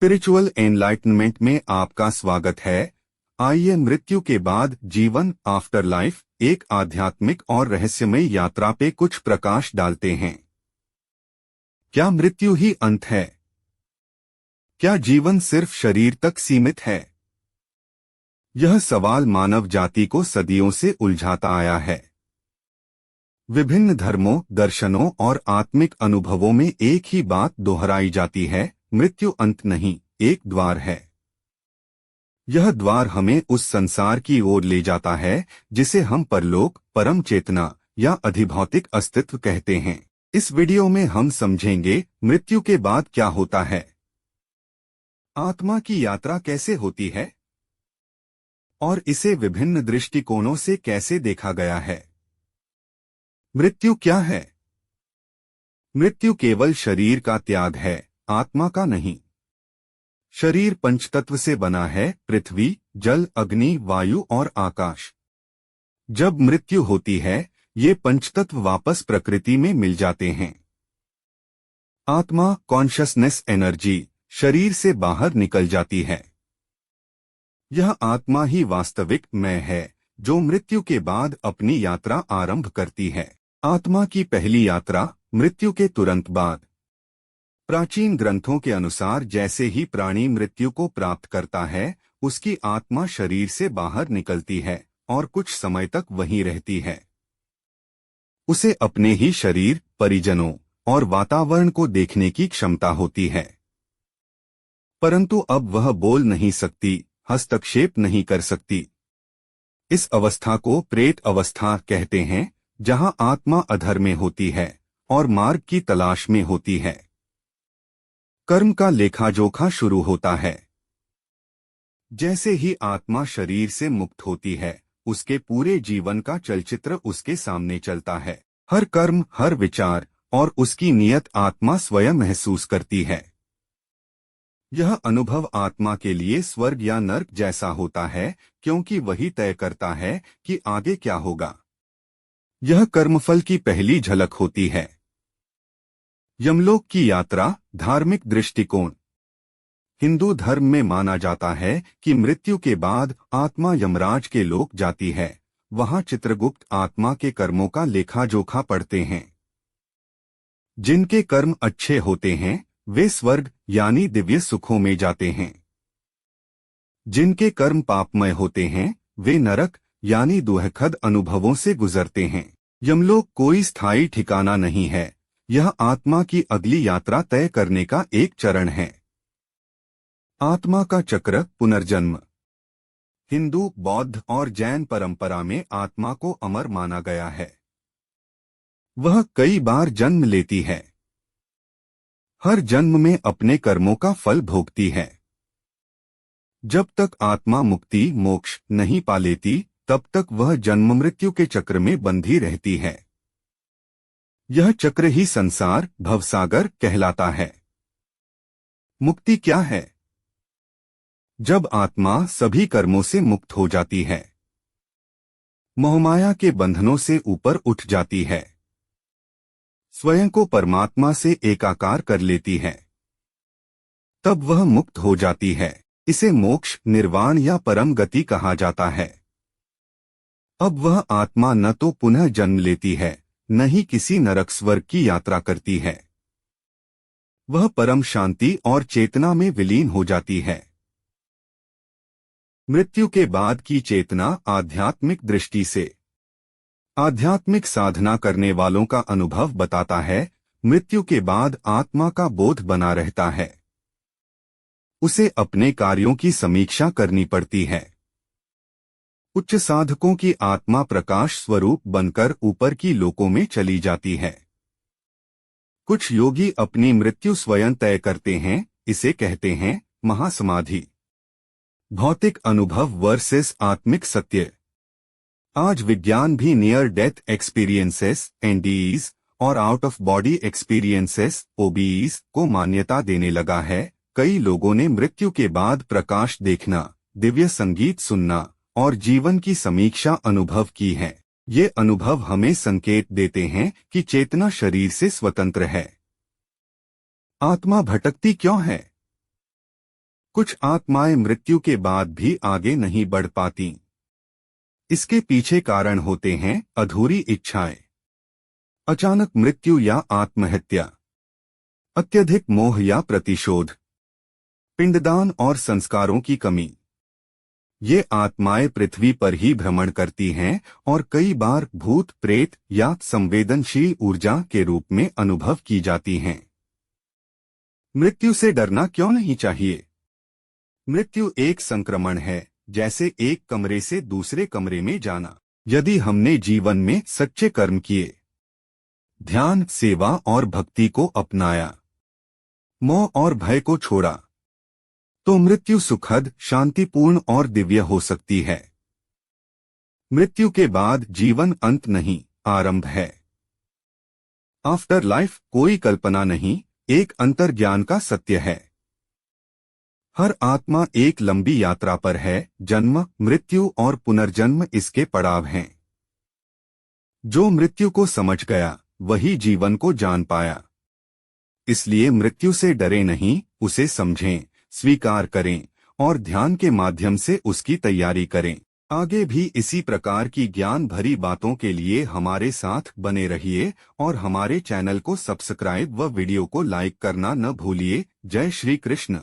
Spiritual enlightenment में आपका स्वागत है। आइए मृत्यु के बाद जीवन आफ्टर लाइफ एक आध्यात्मिक और रहस्यमय यात्रा पे कुछ प्रकाश डालते हैं। क्या मृत्यु ही अंत है? क्या जीवन सिर्फ शरीर तक सीमित है? यह सवाल मानव जाति को सदियों से उलझाता आया है। विभिन्न धर्मों, दर्शनों और आत्मिक अनुभवों में एक ही बात दोहराई जाती है, मृत्यु अंत नहीं, एक द्वार है। यह द्वार हमें उस संसार की ओर ले जाता है जिसे हम परलोक, परम चेतना या अधिभौतिक अस्तित्व कहते हैं। इस वीडियो में हम समझेंगे मृत्यु के बाद क्या होता है, आत्मा की यात्रा कैसे होती है और इसे विभिन्न दृष्टिकोणों से कैसे देखा गया है। मृत्यु क्या है? मृत्यु केवल शरीर का त्याग है, आत्मा का नहीं। शरीर पंचतत्व से बना है, पृथ्वी, जल, अग्नि, वायु और आकाश। जब मृत्यु होती है ये पंचतत्व वापस प्रकृति में मिल जाते हैं। आत्मा, कॉन्शसनेस एनर्जी, शरीर से बाहर निकल जाती है। यह आत्मा ही वास्तविक मैं है जो मृत्यु के बाद अपनी यात्रा आरंभ करती है। आत्मा की पहली यात्रा मृत्यु के तुरंत बाद। प्राचीन ग्रंथों के अनुसार जैसे ही प्राणी मृत्यु को प्राप्त करता है उसकी आत्मा शरीर से बाहर निकलती है और कुछ समय तक वहीं रहती है। उसे अपने ही शरीर, परिजनों और वातावरण को देखने की क्षमता होती है, परंतु अब वह बोल नहीं सकती, हस्तक्षेप नहीं कर सकती। इस अवस्था को प्रेत अवस्था कहते हैं, जहां आत्मा अधर में होती है और मार्ग की तलाश में होती है। कर्म का लेखा-जोखा शुरू होता है। जैसे ही आत्मा शरीर से मुक्त होती है उसके पूरे जीवन का चलचित्र उसके सामने चलता है। हर कर्म, हर विचार और उसकी नियत आत्मा स्वयं महसूस करती है। यह अनुभव आत्मा के लिए स्वर्ग या नर्क जैसा होता है, क्योंकि वही तय करता है कि आगे क्या होगा। यह कर्मफल की पहली झलक होती है। यमलोक की यात्रा, धार्मिक दृष्टिकोण। हिंदू धर्म में माना जाता है कि मृत्यु के बाद आत्मा यमराज के लोक जाती है। वहां चित्रगुप्त आत्मा के कर्मों का लेखा-जोखा पढ़ते हैं। जिनके कर्म अच्छे होते हैं वे स्वर्ग यानी दिव्य सुखों में जाते हैं। जिनके कर्म पापमय होते हैं वे नरक यानी दुखद अनुभवों से गुजरते हैं। यमलोक कोई स्थायी ठिकाना नहीं है, यह आत्मा की अगली यात्रा तय करने का एक चरण है। आत्मा का चक्र, पुनर्जन्म। हिंदू, बौद्ध और जैन परंपरा में आत्मा को अमर माना गया है। वह कई बार जन्म लेती है। हर जन्म में अपने कर्मों का फल भोगती है। जब तक आत्मा मुक्ति, मोक्ष नहीं पा लेती तब तक वह जन्म मृत्यु के चक्र में बंधी रहती है। यह चक्र ही संसार, भवसागर कहलाता है। मुक्ति क्या है? जब आत्मा सभी कर्मों से मुक्त हो जाती है, मोहमाया के बंधनों से ऊपर उठ जाती है, स्वयं को परमात्मा से एकाकार कर लेती है, तब वह मुक्त हो जाती है। इसे मोक्ष, निर्वाण या परम गति कहा जाता है। अब वह आत्मा न तो पुनः जन्म लेती है न ही किसी नरक स्वर्ग की यात्रा करती है। वह परम शांति और चेतना में विलीन हो जाती है। मृत्यु के बाद की चेतना आध्यात्मिक दृष्टि से। आध्यात्मिक साधना करने वालों का अनुभव बताता है, मृत्यु के बाद आत्मा का बोध बना रहता है। उसे अपने कार्यों की समीक्षा करनी पड़ती है। उच्च साधकों की आत्मा प्रकाश स्वरूप बनकर ऊपर की लोकों में चली जाती है। कुछ योगी अपनी मृत्यु स्वयं तय करते हैं, इसे कहते हैं महासमाधि। भौतिक अनुभव वर्सेस आत्मिक सत्य। आज विज्ञान भी नियर डेथ एक्सपीरियंसेस (NDEs) और out of body experiences (OBEs) को मान्यता देने लगा है। कई लोगों ने मृत्यु के बाद प्रकाश देखना, दिव्य संगीत सुनना और जीवन की समीक्षा अनुभव की है। ये अनुभव हमें संकेत देते हैं कि चेतना शरीर से स्वतंत्र है। आत्मा भटकती क्यों है? कुछ आत्माएं मृत्यु के बाद भी आगे नहीं बढ़ पाती। इसके पीछे कारण होते हैं अधूरी इच्छाएं, अचानक मृत्यु या आत्महत्या, अत्यधिक मोह या प्रतिशोध, पिंडदान और संस्कारों की कमी। ये आत्माएं पृथ्वी पर ही भ्रमण करती हैं और कई बार भूत प्रेत या संवेदनशील ऊर्जा के रूप में अनुभव की जाती हैं। मृत्यु से डरना क्यों नहीं चाहिए? मृत्यु एक संक्रमण है, जैसे एक कमरे से दूसरे कमरे में जाना। यदि हमने जीवन में सच्चे कर्म किए, ध्यान, सेवा और भक्ति को अपनाया, मोह और भय को छोड़ा, तो मृत्यु सुखद, शांतिपूर्ण और दिव्य हो सकती है। मृत्यु के बाद जीवन अंत नहीं, आरंभ है। आफ्टर लाइफ कोई कल्पना नहीं, एक अंतर्ज्ञान का सत्य है। हर आत्मा एक लंबी यात्रा पर है, जन्म, मृत्यु और पुनर्जन्म इसके पड़ाव हैं। जो मृत्यु को समझ गया वही जीवन को जान पाया। इसलिए मृत्यु से डरे नहीं, उसे समझें, स्वीकार करें और ध्यान के माध्यम से उसकी तैयारी करें। आगे भी इसी प्रकार की ज्ञान भरी बातों के लिए हमारे साथ बने रहिए और हमारे चैनल को सब्सक्राइब व वीडियो को लाइक करना न भूलिए। जय श्री कृष्ण।